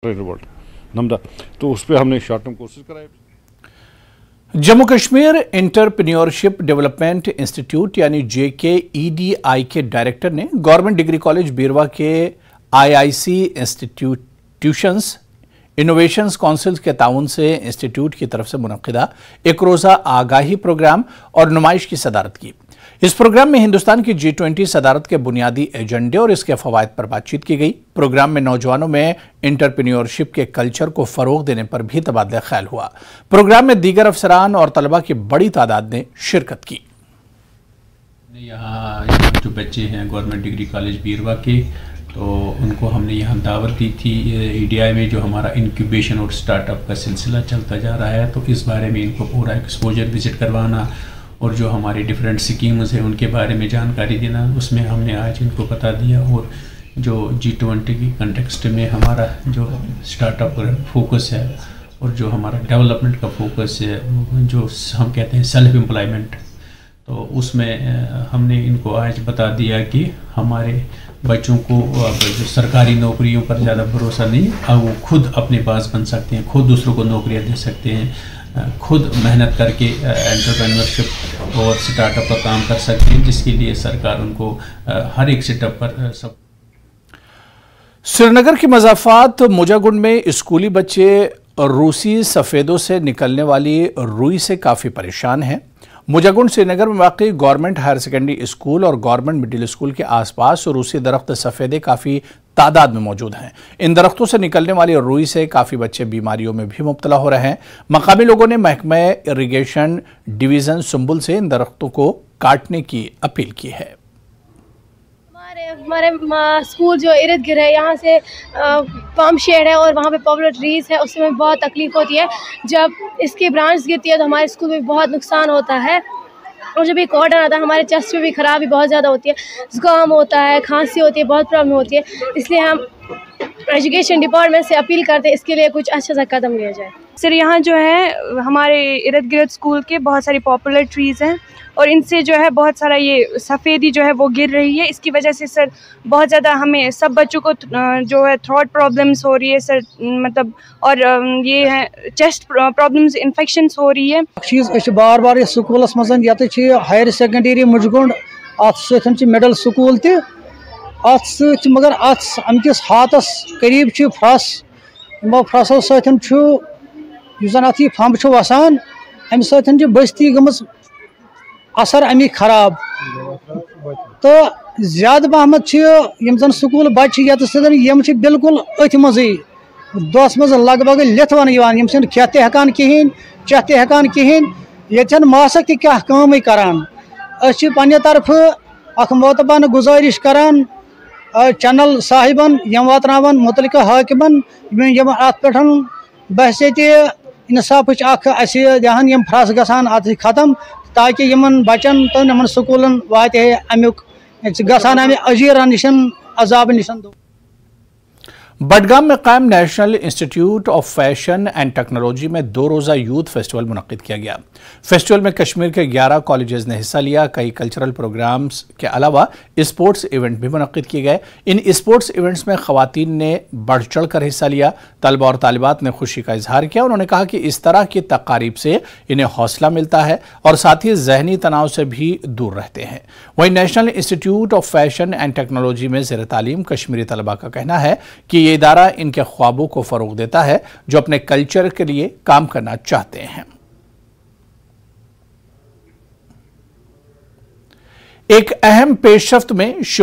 नमदा तो उस पर हमने शॉर्ट टर्म कोर्सेज कराए। Jammu Kashmir entrepreneurship development institute यानी JKEDI के डायरेक्टर ने गवर्नमेंट डिग्री कॉलेज बीरवा के IIC इंस्टीट्यूशंस इनोवेशंस काउंसिल के ताउन से इंस्टीट्यूट की तरफ से मुनक्किदा एक रोज़ा आगाही प्रोग्राम और नुमाइश की सदारत की। इस प्रोग्राम में हिंदुस्तान की G20 सदारत के बुनियादी एजेंडे और इसके फवायद पर बातचीत की गई। प्रोग्राम में नौजवानों में एंटरप्रेन्योरशिप के कल्चर को फरोग देने पर भी तबादला ख्याल हुआ। प्रोग्राम में दीगर अफसरान और तलबा की बड़ी तादाद ने शिरकत की। यहाँ जो बच्चे हैं गवर्नमेंट डिग्री कॉलेज बीरवा के, तो उनको हमने यहाँ दावत दी थी। EDI में जो हमारा इंक्यूबेशन और स्टार्टअप का सिलसिला चलता जा रहा है, तो इस बारे में इनको पूरा एक्सपोजर विजिट करवाना और जो हमारी डिफरेंट स्कीम्स हैं उनके बारे में जानकारी देना, उसमें हमने आज इनको बता दिया। और जो G20 की कंटेक्स्ट में हमारा जो स्टार्टअप फोकस है और जो हमारा डेवलपमेंट का फोकस है, जो हम कहते हैं सेल्फ एम्प्लॉयमेंट, तो उसमें हमने इनको आज बता दिया कि हमारे बच्चों को अब जो सरकारी नौकरियों पर ज़्यादा भरोसा नहीं, अब वो खुद अपने पास बन सकते हैं, खुद दूसरों को नौकरियां दे सकते हैं, खुद मेहनत करके एंटरप्रेन्योरशिप और स्टार्टअप का काम कर सकते हैं, जिसके लिए सरकार उनको हर एक सेटअप पर सब। श्रीनगर की मज़ाफ़ात मुजागुंड में स्कूली बच्चे रूसी सफ़ेदों से निकलने वाली रुई से काफ़ी परेशान हैं। मुजागुंड श्रीनगर में वाक़ई गवर्नमेंट हायर सेकेंडरी स्कूल और गवर्नमेंट मिडिल स्कूल के आसपास रूसी दरख्त सफ़ेदे काफ़ी तादाद में मौजूद हैं। इन दरख्तों से निकलने वाली रुई से काफ़ी बच्चे बीमारियों में भी मुब्तला हो रहे हैं। मकामी लोगों ने महकमा इरिगेशन डिवीज़न सुंबुल से इन दरख्तों को काटने की अपील की है। हमारे स्कूल जो इर्द गिर्द है, यहाँ से पम्प शेड है और वहाँ पे पॉपुलर ट्रीज़ है, उससे हमें बहुत तकलीफ़ होती है। जब इसकी ब्रांच गिरती है तो हमारे स्कूल में बहुत नुकसान होता है। और जब ये कॉटन आता है हमारे चेस्ट में भी खराबी बहुत ज़्यादा होती है, ज़ुकाम होता है, खांसी होती है, बहुत प्रॉब्लम होती है। इसलिए हम एजुकेशन डिपार्टमेंट से अपील करते हैं इसके लिए कुछ अच्छा सा कदम लिया जाए। सर, यहाँ जो है हमारे इर्द गिर्द स्कूल के बहुत सारी पॉपुलर ट्रीज़ हैं और इनसे जो है बहुत सारा ये सफ़ेदी जो है वो गिर रही है। इसकी वजह से सर बहुत ज़्यादा हमें सब बच्चों को जो है थ्रोट प्रॉब्लम्स हो रही है सर, मतलब और ये है चेस्ट प्रॉब्लम्स, इन्फेक्शंस हो रही है। चीज़ बार बार स्कूलस मज हायर सेकेंडरी मुजगुंड अत मिडल स्कूल अत मगर अमकिस हाथस करीब फ्रस फ्रसों सन अत फंब वसान अम सत बस्ती गम असर अमी खराब। तो ज्यादा पहमत यम स्कूल बच्चे यम बिल्कुल अथ मज दोस मज लग भग लिथवन यम खे तहकान कहें चे तहकान कहें, ये मासक क्या काम करान। पन्ने तरफ अख मोतबान गुजारिश करान चैनल साहिबन यम वातनावन मुतलिका हाकिमन यम अत पे बहसीत इंसाफ ध्यान यम फ्रस गसान अत खत्म, ताकि यमन बचन तो नमन स्कूलन वात अमुक गसान अमे अजीर निशन अजाब निशन। बडगाम में कायम national institute of fashion and technology में 2 रोज़ा यूथ फेस्टिवल मुनक्किद किया गया। फेस्टिवल में कश्मीर के 11 कॉलेजेस ने हिस्सा लिया। कई कल्चरल प्रोग्राम्स के अलावा स्पोर्ट्स इवेंट भी मुनक्किद किए गए। इन स्पोर्ट्स इवेंट्स में खवातीन ने बढ़ चढ़ कर हिस्सा लिया। तलबा और तालिबात ने खुशी का इजहार किया। उन्होंने कहा कि इस तरह की तकारीब से इन्हें हौसला मिलता है और साथ ही जहनी तनाव से भी दूर रहते हैं। वहीं national institute of fashion and technology में ज़ेर तालीम कश्मीरी तलबा का कहना है कि ये इदारा इनके ख्वाबों को फरोग देता है जो अपने कल्चर के लिए काम करना चाहते हैं। एक अहम पेशरफ्त में